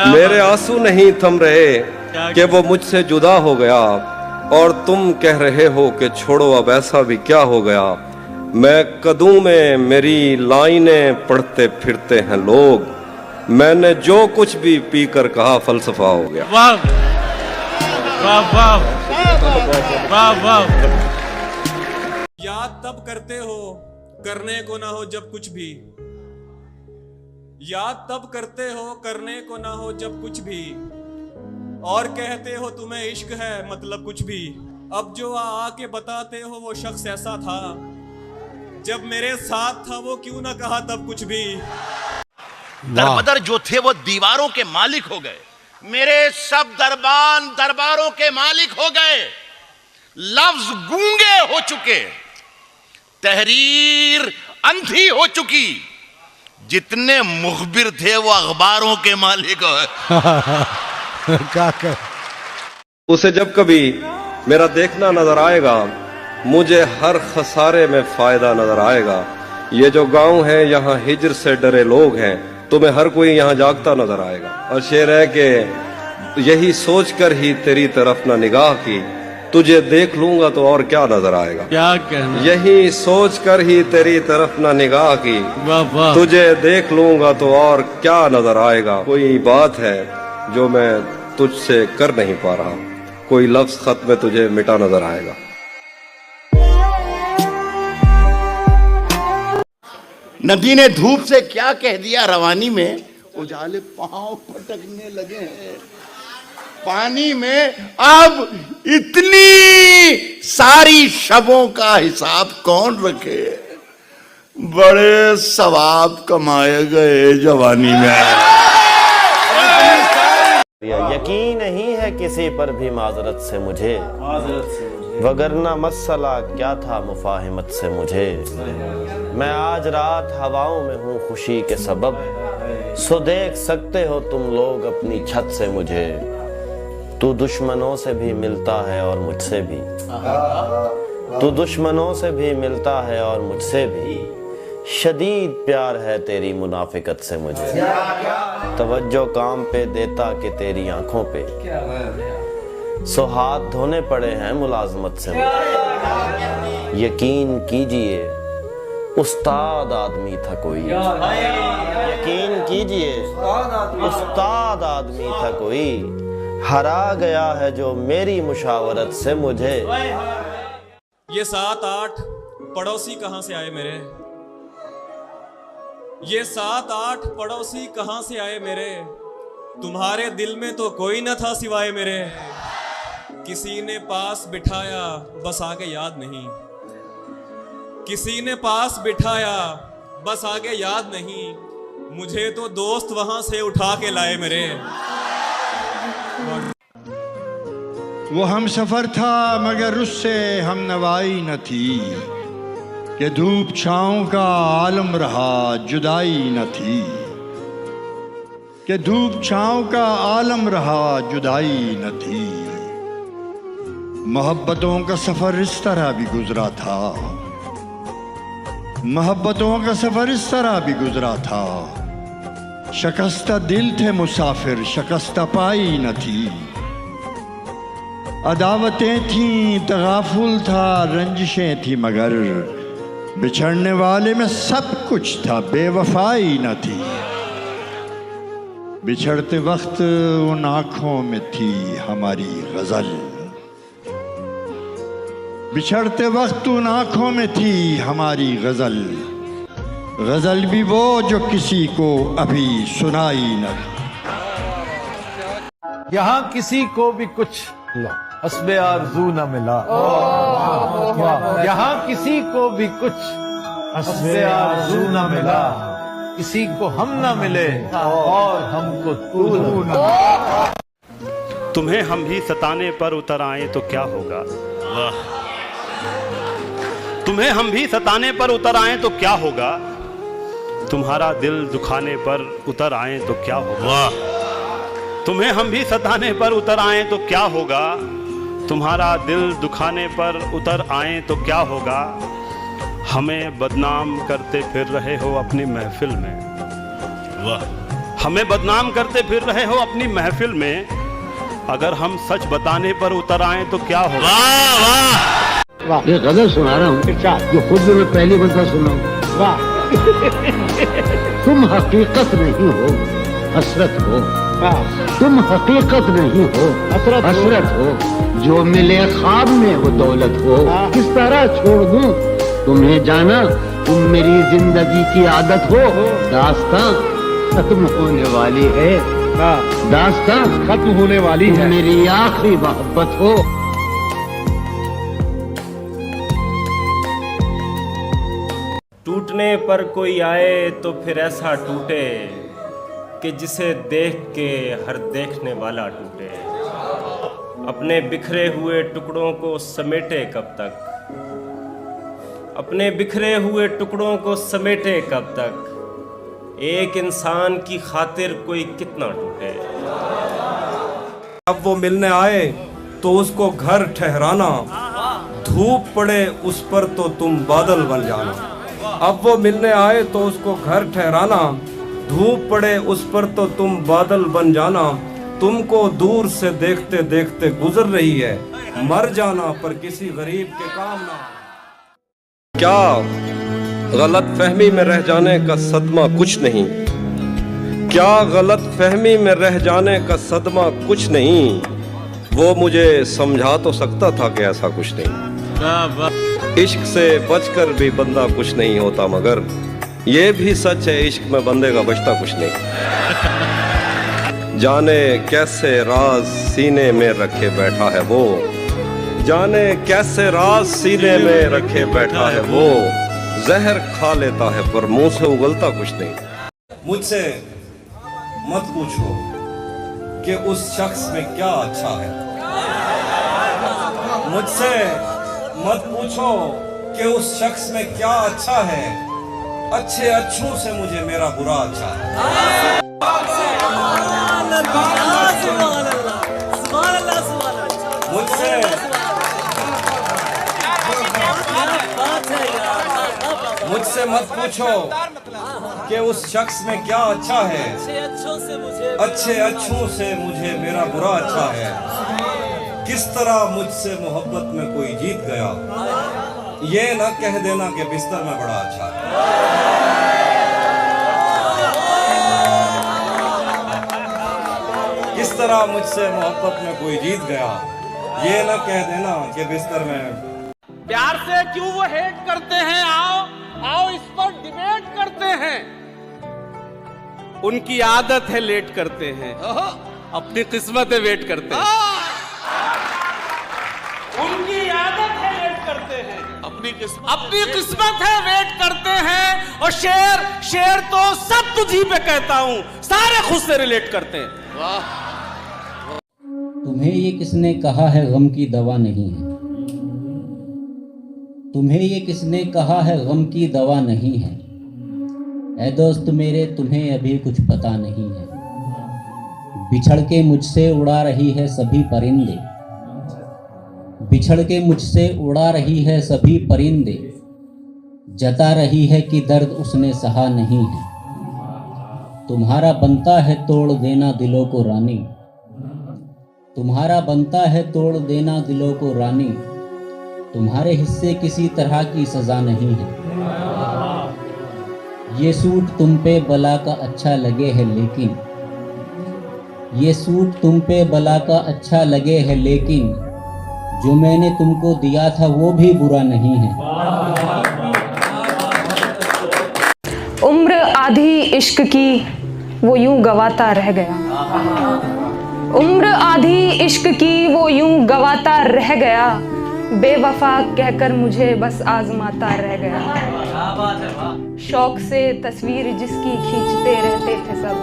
मेरे आंसू नहीं थम रहे कि वो मुझसे जुदा हो गया, और तुम कह रहे हो कि छोड़ो अब ऐसा भी क्या हो गया। मैं कदूं में मेरी लाइनें पढ़ते फिरते हैं लोग, मैंने जो कुछ भी पीकर कहा फलसफा हो गया। वाह वाह वाह वाह वाह। याद तब करते हो करने को ना हो जब कुछ भी, याद तब करते हो करने को ना हो जब कुछ भी, और कहते हो तुम्हें इश्क है मतलब कुछ भी। अब जो आके बताते हो वो शख्स ऐसा था, जब मेरे साथ था वो क्यों ना कहा तब कुछ भी। दरबदर जो थे वो दीवारों के मालिक हो गए, मेरे सब दरबारों के मालिक हो गए। लफ्ज गूंगे हो चुके, तहरीर अंधी हो चुकी, जितने मुखबिर थे वो अखबारों के मालिक हो। क्या कर उसे जब कभी मेरा देखना नजर आएगा, मुझे हर खसारे में फायदा नजर आएगा। ये जो गांव है यहाँ हिजर से डरे लोग हैं, तुम्हें हर कोई यहाँ जागता नजर आएगा। और शेर है कि यही सोचकर ही तेरी तरफ ना निगाह की, तुझे देख लूंगा तो और क्या नजर आएगा। क्या कहना, यही सोचकर ही तेरी तरफ ना निगाह की, वाह वाह। तुझे देख लूंगा तो और क्या नजर आएगा। कोई बात है जो मैं तुझसे कर नहीं पा रहा, कोई लफ्ज खत में तुझे मिटा नजर आएगा। नदी ने धूप से क्या कह दिया रवानी में, उजाले पांव फटकने लगे हैं पानी में। अब इतनी सारी शबों का हिसाब कौन रखे, बड़े सवाब कमाए गए जवानी में। यकीन नहीं है किसी पर भी माजरत से मुझे, वगरना मसला क्या था मुफाहिमत से मुझे। मैं आज रात हवाओं में हूँ खुशी के सबब, सो देख सकते हो तुम लोग अपनी छत से मुझे। तू दुश्मनों से भी मिलता है और मुझसे भी, तू दुश्मनों से भी मिलता है और मुझसे भी। शदीद प्यार है तेरी मुनाफिकत से मुझे, तवज्जो काम पे देता कि तेरी आंखों पे। सो हाथ धोने पड़े हैं मुलाजमत से मुझे। यकीन कीजिए उस्ताद आदमी था कोई, यकीन कीजिए उस्ताद आदमी था कोई। हरा गया है जो मेरी मुशावरत से मुझे। ये 7-8 पड़ोसी कहां से आए मेरे, ये 7-8 पड़ोसी कहां से आए मेरे। तुम्हारे दिल में तो कोई न था सिवाय मेरे। किसी ने पास बिठाया बस आगे याद नहीं, किसी ने पास बिठाया बस आगे याद नहीं। मुझे तो दोस्त वहां से उठा के लाए मेरे। वो हम सफर था मगर उससे हम नवाई न थी, कि धूप छाँव का आलम रहा जुदाई न थी, कि धूप छाँव का आलम रहा जुदाई न थी। मोहब्बतों का सफर इस तरह भी गुजरा था, मोहब्बतों का सफर इस तरह भी गुजरा था। शिकस्ता दिल थे मुसाफिर शिकस्ता पाई न थी, अदावतें थीं तगाफुल था रंजिशें थी, मगर बिछड़ने वाले में सब कुछ था बेवफाई न थी। बिछड़ते वक्त उन आँखों में थी हमारी गज़ल, बिछड़ते वक्त उन आँखों में थी हमारी गज़ल। गज़ल भी वो जो किसी को अभी सुनाई न। यहाँ किसी को भी कुछ हस्बे आरज़ू न मिला, यहाँ किसी को भी कुछ हस्बे आरज़ू न मिला। किसी को हम न मिले और हमको तू न। तुम्हें हम भी सताने पर उतर आए तो क्या होगा, तुम्हें हम भी सताने पर उतर आए तो क्या होगा। तुम्हारा दिल दुखाने पर उतर आए तो क्या होगा, तुम्हें हम भी सताने पर उतर आए तो क्या होगा। तुम्हारा दिल दुखाने पर उतर आए तो क्या होगा। हमें बदनाम करते फिर रहे हो अपनी महफिल में, हमें बदनाम करते फिर रहे हो अपनी महफिल में, अगर हम सच बताने पर उतर आए तो क्या होगा? ये गजल सुना रहा हूँ जो खुद भी मैं पहली मरतबा सुना हूँ। वाह तुम हकीकत नहीं हो, हसरत हो। तुम हकीकत नहीं हो, हसरत हो। जो मिले ख्वाब में वो दौलत हो। किस तरह छोड़ दूं तुम्हें जाना, तुम मेरी जिंदगी की आदत हो। दास्तां खत्म होने वाली है, दास्तां खत्म होने वाली है, मेरी आखिरी मोहब्बत हो। टूटने पर कोई आए तो फिर ऐसा टूटे कि जिसे देख के हर देखने वाला टूटे। अपने बिखरे हुए टुकड़ों को समेटे कब तक, अपने बिखरे हुए टुकड़ों को समेटे कब तक। एक इंसान की खातिर कोई कितना टूटे। अब वो मिलने आए तो उसको घर ठहराना, धूप पड़े उस पर तो तुम बादल बन जाना। अब वो मिलने आए तो उसको घर ठहराना, धूप पड़े उस पर तो तुम बादल बन जाना। तुमको दूर से देखते देखते गुजर रही है, मर जाना पर किसी गरीब के काम ना। क्या गलत फहमी में रह जाने का सदमा कुछ नहीं, क्या गलत फहमी में रह जाने का सदमा कुछ नहीं। वो मुझे समझा तो सकता था कि ऐसा कुछ नहीं। इश्क से बचकर भी बंदा कुछ नहीं होता, मगर ये भी सच है इश्क में बंदे का बचता कुछ नहीं। जाने कैसे राज सीने में रखे बैठा है वो, जाने कैसे राज सीने में रखे बैठा है वो। जहर खा लेता है पर मुंह से उगलता कुछ नहीं। मुझसे मत पूछो कि उस शख्स में क्या अच्छा है, मुझसे मत पूछो कि उस शख्स में क्या अच्छा है। अच्छे अच्छों से मुझे मेरा बुरा अच्छा है। मुझसे मत पूछो कि उस शख्स में क्या अच्छा है। अच्छे अच्छों से मुझे मेरा बुरा अच्छा है। किस तरह मुझसे मोहब्बत में कोई जीत गया, ये ना कह देना कि बिस्तर में बड़ा अच्छा है। किस तरह मुझसे मोहब्बत में कोई जीत गया, ये ना कह देना कि बिस्तर में। प्यार से क्यों वो हेट करते हैं? आओ आओ इस पर डिबेट करते हैं। उनकी आदत है लेट करते हैं, अपनी किस्मत है वेट करते हैं। उनकी आदत है लेट करते हैं, अपनी किस्मत है वेट करते हैं। और शेर तो सब तुझी पे कहता हूं, सारे खुद से रिलेट करते हैं। तुम्हें ये किसने कहा है गम की दवा नहीं है, तुम्हें ये किसने कहा है गम की दवा नहीं है। ऐ दोस्त मेरे तुम्हें अभी कुछ पता नहीं है। बिछड़ के मुझसे उड़ा रही है सभी परिंदे, बिछड़ के मुझसे उड़ा रही है सभी परिंदे। जता रही है कि दर्द उसने सहा नहीं है। तुम्हारा बनता है तोड़ देना दिलों को रानी, तुम्हारा बनता है तोड़ देना दिलों को रानी। तुम्हारे हिस्से किसी तरह की सजा नहीं है। ये सूट तुम पे बला का अच्छा लगे है लेकिन, ये सूट तुम पे बला का अच्छा लगे है लेकिन, जो मैंने तुमको दिया था वो भी बुरा नहीं है। उम्र आधी इश्क की वो यूं गवाता रह गया, उम्र आधी इश्क की वो यूं गवाता रह गया। बेवफा कहकर मुझे बस आजमाता रह गया। शौक से तस्वीर जिसकी खींचते रहते थे सब,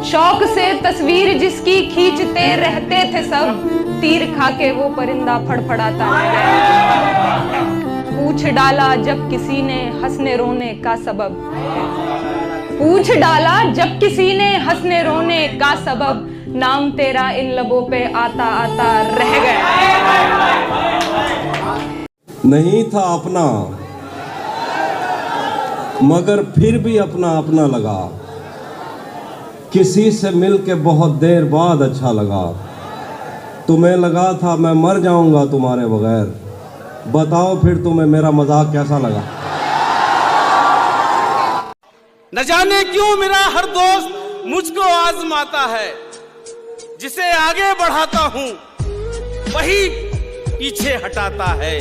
शौक से तस्वीर जिसकी खींचते रहते थे सब। तीर खा के वो परिंदा फड़फड़ाता रह गया। पूछ डाला जब किसी ने हंसने रोने का सबब, पूछ डाला जब किसी ने हंसने रोने का सबब। नाम तेरा इन लबों पे आता आता रह गया। नहीं था अपना मगर फिर भी अपना अपना लगा। किसी से मिल के बहुत देर बाद अच्छा लगा, तुम्हें लगा था मैं मर जाऊंगा तुम्हारे बगैर, बताओ फिर तुम्हें मेरा मजाक कैसा लगा। न जाने क्यों मेरा हर दोस्त मुझको आजमाता है, जिसे आगे बढ़ाता हूं वही पीछे हटाता है।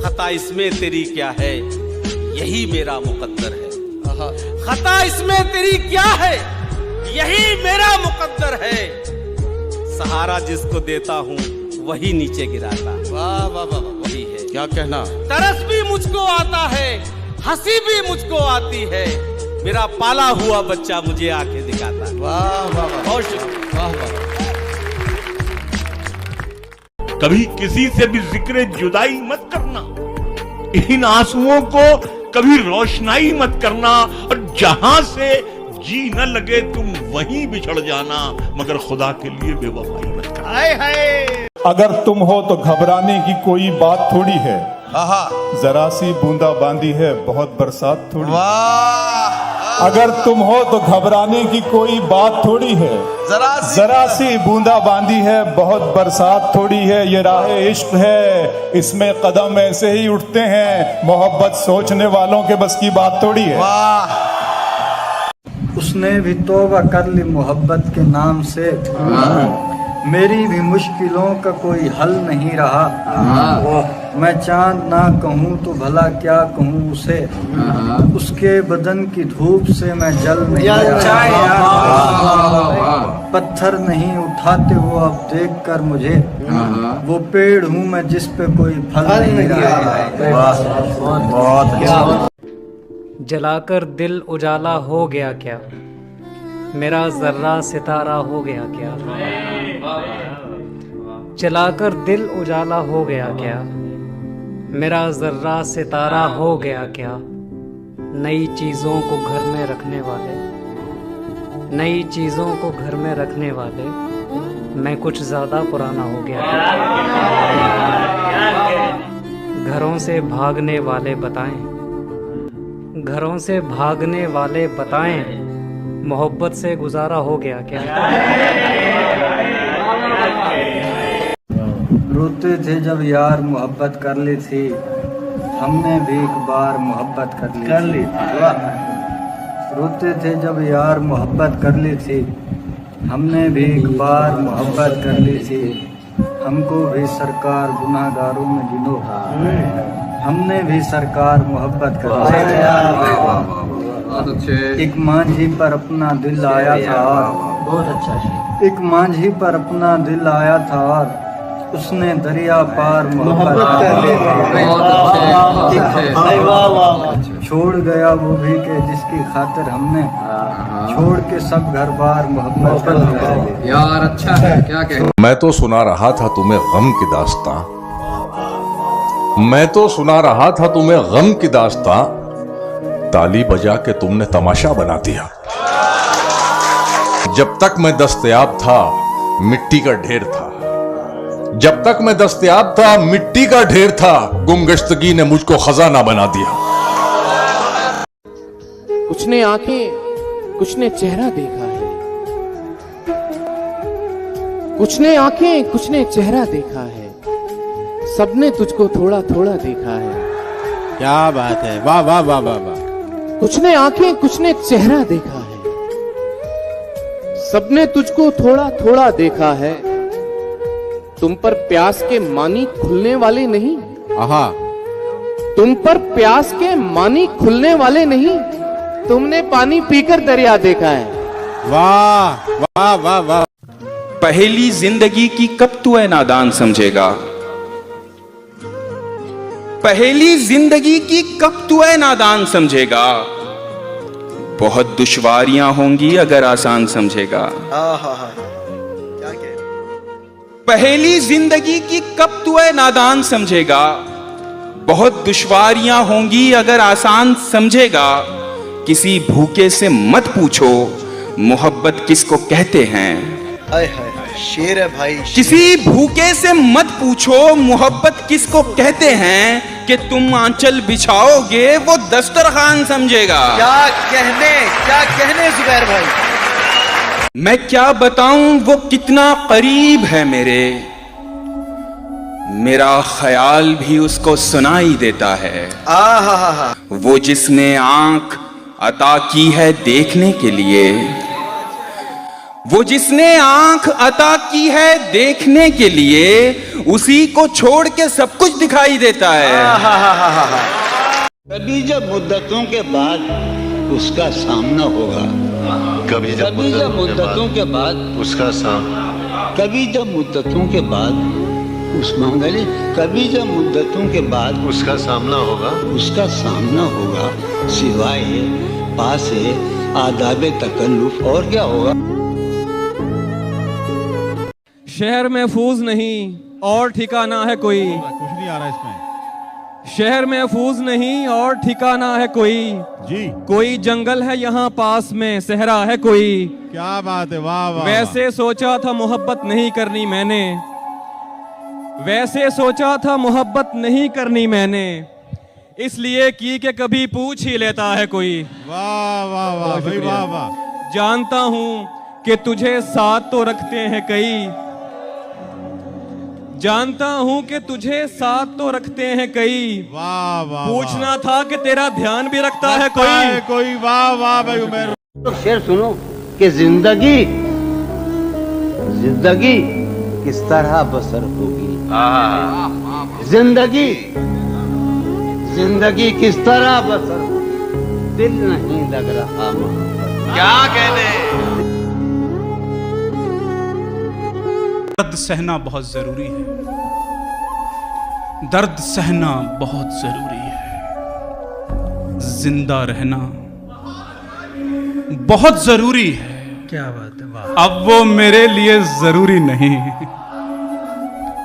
खता इसमें तेरी क्या है, यही मेरा मुकद्दर है। खता इसमें तेरी क्या है, यही मेरा मुकद्दर है। सहारा जिसको देता हूं वही नीचे गिराता। वाह वाह वाह, वही है। क्या कहना। तरस भी मुझको आता है, हंसी भी मुझको आती है। मेरा पाला हुआ बच्चा मुझे आंखें दिखाता। वाह वाह वाह, बहुत शुक्रिया। वाह वाह। कभी किसी से भी जिक्र जुदाई मत करना, इन आंसुओं को कभी रोशनाई मत करना, और जहां से जी न लगे तुम वहीं बिछड़ जाना, मगर खुदा के लिए बेवफाई मत करना। हाय हाय। अगर तुम हो तो घबराने की कोई बात थोड़ी है, जरा सी बूंदा बांदी है बहुत बरसात थोड़ी। अगर तुम हो तो घबराने की कोई बात थोड़ी है, जरा सी बूंदा बांदी है बहुत बरसात थोड़ी है। ये राह इश्क है, इसमें कदम ऐसे ही उठते हैं, मोहब्बत सोचने वालों के बस की बात थोड़ी है। उसने भी तौबा कर ली मोहब्बत के नाम से, मेरी भी मुश्किलों का कोई हल नहीं रहा। मैं चांद ना कहूँ तो भला क्या कहूँ उसे, उसके बदन की धूप से मैं जल नहीं रहा। पत्थर नहीं उठाते वो अब देख कर मुझे, वो पेड़ हूँ मैं जिस पे कोई फल नहीं रहा। जलाकर दिल उजाला हो गया क्या, मेरा जर्रा सितारा हो गया क्या। जलाकर दिल उजाला हो गया क्या, मेरा जर्रा सितारा हो गया क्या। नई चीज़ों को घर में रखने वाले, नई चीज़ों को घर में रखने वाले, मैं कुछ ज़्यादा पुराना हो गया क्या। घरों से भागने वाले बताएं, घरों से भागने वाले बताएं, मोहब्बत से गुजारा हो गया क्या। रोते थे जब यार मोहब्बत कर ली थी, हमने भी एक बार मोहब्बत कर ली थी। रोते थे जब यार मोहब्बत कर ली थी, हमने भी एक बार मोहब्बत कर ली थी। हमको भी सरकार गुनाहगारों में गिनो, हमने भी सरकार मोहब्बत कर ली। एक मांझी पर अपना दिल आया था, बहुत अच्छा। एक मांझी पर अपना दिल आया था, उसने दरिया पार मोहब्बत कर ली। छोड़ गया वो भी के जिसकी खातिर हमने छोड़ के सब घर बार मोहब्बत कर ली। यार अच्छा है, क्या कह। मैं तो सुना रहा था तुम्हें गम की दास्तां, मैं तो सुना रहा था तुम्हें गम की दास्तां, ताली बजा के तुमने तमाशा बना दिया। जब तक मैं दस्तयाब था मिट्टी का ढेर था, जब तक मैं दस्तयाब था मिट्टी का ढेर था, गुमगश्तगी ने मुझको खजाना बना दिया। कुछ ने आंखें कुछ ने चेहरा देखा है, कुछ ने आंखें कुछ ने चेहरा देखा है, सबने तुझको थोड़ा थोड़ा देखा है। क्या बात है, वाह वाह वाह वाह वाह। कुछ ने आंखें कुछ ने चेहरा देखा है, सबने तुझको थोड़ा थोड़ा देखा है। तुम पर प्यास के मानी खुलने वाले नहीं, आहा। तुम पर प्यास के मानी खुलने वाले नहीं, तुमने पानी पीकर दरिया देखा है। वाह वाह वाह वाह। पहली जिंदगी की कब तू है नादान समझेगा, पहली जिंदगी की कब तू है नादान समझेगा। बहुत दुश्वारियां होंगी अगर आसान समझेगा। क्या कह। पहली जिंदगी की कब तू है नादान समझेगा, बहुत दुश्वारियां होंगी अगर आसान समझेगा। किसी भूखे से मत पूछो मोहब्बत किसको कहते हैं। हाय हाय, शेर है भाई। किसी भूखे से मत पूछो मोहब्बत किसको कहते हैं, कि तुम आंचल बिछाओगे वो दस्तरखान समझेगा। क्या कहने जुबैर भाई। मैं क्या बताऊं वो कितना करीब है मेरा ख्याल भी उसको सुनाई देता है। वो जिसने आंख अता की है देखने के लिए, वो जिसने आंख अता की है देखने के लिए, उसी को छोड़ के सब कुछ दिखाई देता है। कभी जब मुद्दतों के बाद उसका सामना होगा, कभी जब मुद्दतों के बाद उसका सामना, कभी जब मुद्दतों के बाद उस मंगली, कभी जब मुद्दतों के बाद उसका सामना होगा, सिवाय पास आदाब तकल्लुफ और क्या होगा। शहर महफूज नहीं और ठिकाना है कोई, कुछ नहीं आ रहा इसमें। शहर महफूज नहीं और ठिकाना है कोई जी, कोई जंगल है यहाँ पास में, सहरा है कोई। क्या बात है, वाह वाह। वैसे सोचा था मोहब्बत नहीं करनी मैंने, वैसे सोचा था मोहब्बत नहीं करनी मैंने, इसलिए की कि कभी पूछ ही लेता है कोई। वाह वाह वाह भाई, वाह वाह। जानता हूँ कि तुझे साथ तो रखते हैं कई, जानता हूँ कि तुझे साथ तो रखते हैं कई। वाह वाह। पूछना था कि तेरा ध्यान भी रखता है कोई। वाह वाह भाई उमेर। तो शेर सुनो कि जिंदगी किस तरह बसर होगी, जिंदगी किस तरह बसर होगी, दिल नहीं लग रहा क्या कहने। दर्द सहना बहुत जरूरी है, दर्द सहना बहुत जरूरी है, जिंदा रहना बहुत जरूरी है। क्या बात है, वाह। अब वो मेरे लिए जरूरी नहीं,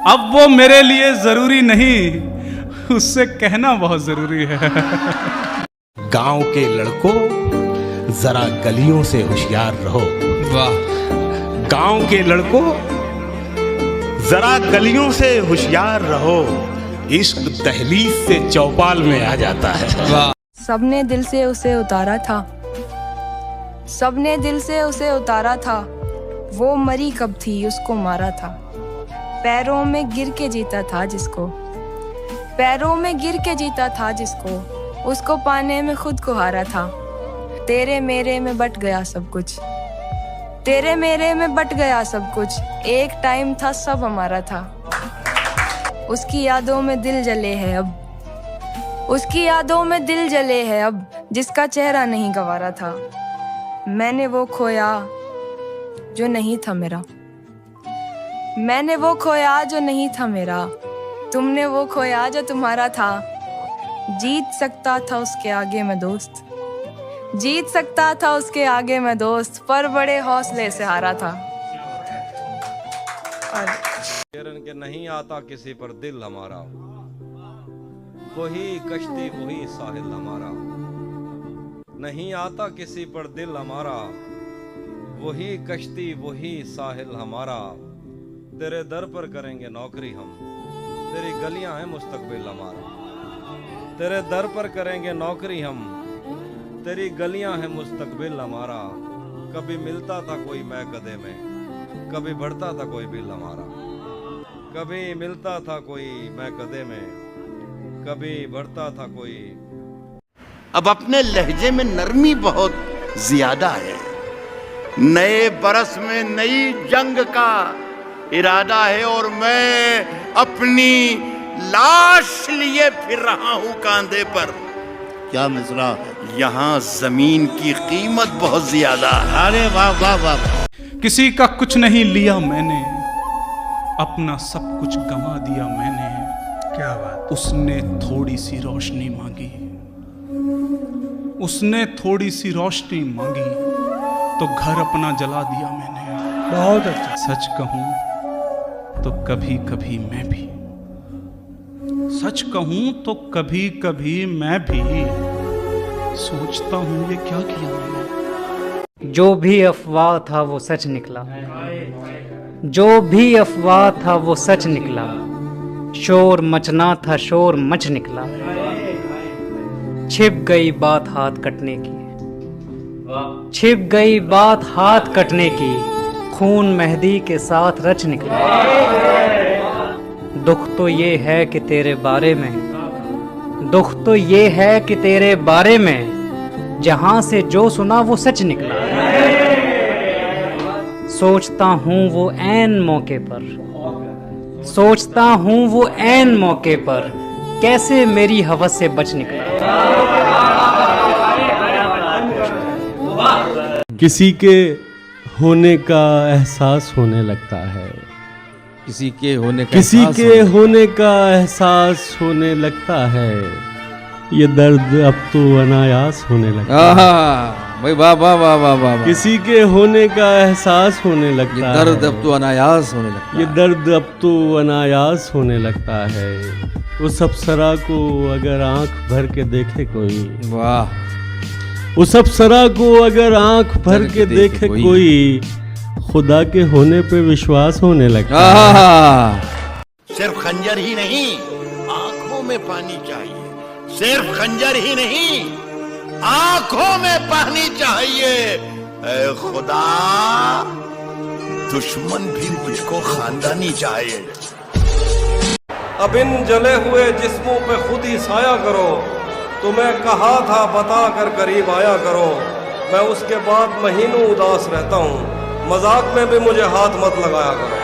अब वो मेरे लिए जरूरी नहीं, उससे कहना बहुत जरूरी है। गांव के लड़कों जरा गलियों से होशियार रहो। वाह। गांव के लड़कों जरा गलियों से होशियार रहो, इश्क दहलीज से चौपाल में आ जाता है। वाह। सबने दिल से उसे उतारा था, सबने दिल से उसे उतारा था, वो मरी कब थी उसको मारा था, पैरों में गिर के जीता था जिसको, पैरों में गिर के जीता था जिसको, उसको पाने में खुद को हारा था। तेरे मेरे में बट गया सब कुछ, तेरे मेरे में बट गया सब कुछ, एक टाइम था सब हमारा था। उसकी यादों में दिल जले है अब, उसकी यादों में दिल जले है अब, जिसका चेहरा नहीं गंवारा था। मैंने वो खोया जो नहीं था मेरा, मैंने वो खोया जो नहीं था मेरा, तुमने वो खोया जो तुम्हारा था। जीत सकता था उसके आगे मैं दोस्त, जीत सकता था उसके आगे मैं दोस्त, पर बड़े हौसले से हारा था। शेरन के नहीं आता किसी पर दिल हमारा, वही कश्ती वही साहिल हमारा। नहीं आता किसी पर दिल हमारा, वही कश्ती वही साहिल हमारा। तेरे दर पर करेंगे नौकरी हम, तेरी गलियां हैं मुस्तकबिल हमारा। तेरे दर पर करेंगे नौकरी हम, तेरी गलियां हैं मुस्तकबिल हमारा। कभी मिलता था कोई मैं गधे में, कभी बढ़ता था कोई बिल हमारा। कभी मिलता था कोई मैं गधे में, कभी बढ़ता था कोई। अब अपने लहजे में नरमी बहुत ज्यादा है। नए बरस में नई जंग का इरादा है और मैं अपनी लाश लिए फिर रहा हूं कांधे पर। क्या मिसरा है, यहाँ जमीन की कीमत बहुत ज्यादा। अरे वाह वाह वाह। किसी का कुछ नहीं लिया मैंने, अपना सब कुछ गंवा दिया मैंने। क्या बात। उसने थोड़ी सी रोशनी मांगी, उसने थोड़ी सी रोशनी मांगी, तो घर अपना जला दिया मैंने। बहुत अच्छा। सच कहूं तो कभी कभी मैं भी, सच कहूं तो कभी कभी मैं भी सोचता हूं ये क्या किया मैंने। जो भी अफवाह था वो सच निकला, जो भी अफवाह था वो सच निकला, शोर मचना था शोर मच निकला। छिप गई बात हाथ कटने की, छिप गई बात हाथ कटने की, खून मेहंदी के साथ रच निकला। दुख तो ये है कि तेरे बारे में, दुख तो ये है कि तेरे बारे में जहां से जो सुना वो सच निकला। सोचता हूँ वो ऐन मौके पर, सोचता हूँ वो ऐन मौके पर कैसे मेरी हवस से बच निकला। किसी के होने का एहसास होने लगता है, किसी के होने का किसी के होने का एहसास होने लगता है, ये दर्द अब तो अनायास होने लगता है। भाई वाह वाह वाह वाह वाह। किसी के होने का एहसास होने लगता है, ये दर्द अब तो अनायास होने लगता है, ये दर्द अब तो अनायास होने लगता है। उस अप्सरा को अगर आंख भर के देखे कोई, वाह, उस अप्सरा को अगर आंख भर के देखे कोई, खुदा के होने पे विश्वास होने लगता है। सिर्फ खंजर ही नहीं, आंखों में पानी चाहिए। सिर्फ खंजर ही नहीं, आंखों में पानी चाहिए। ऐ खुदा, दुश्मन भी मुझको खानदानी चाहिए। अब इन जले हुए जिस्मों पे खुद ही साया करो, तुम्हें कहा था बता कर करीब आया करो। मैं उसके बाद महीनों उदास रहता हूँ, मजाक में भी मुझे हाथ मत लगाया करो।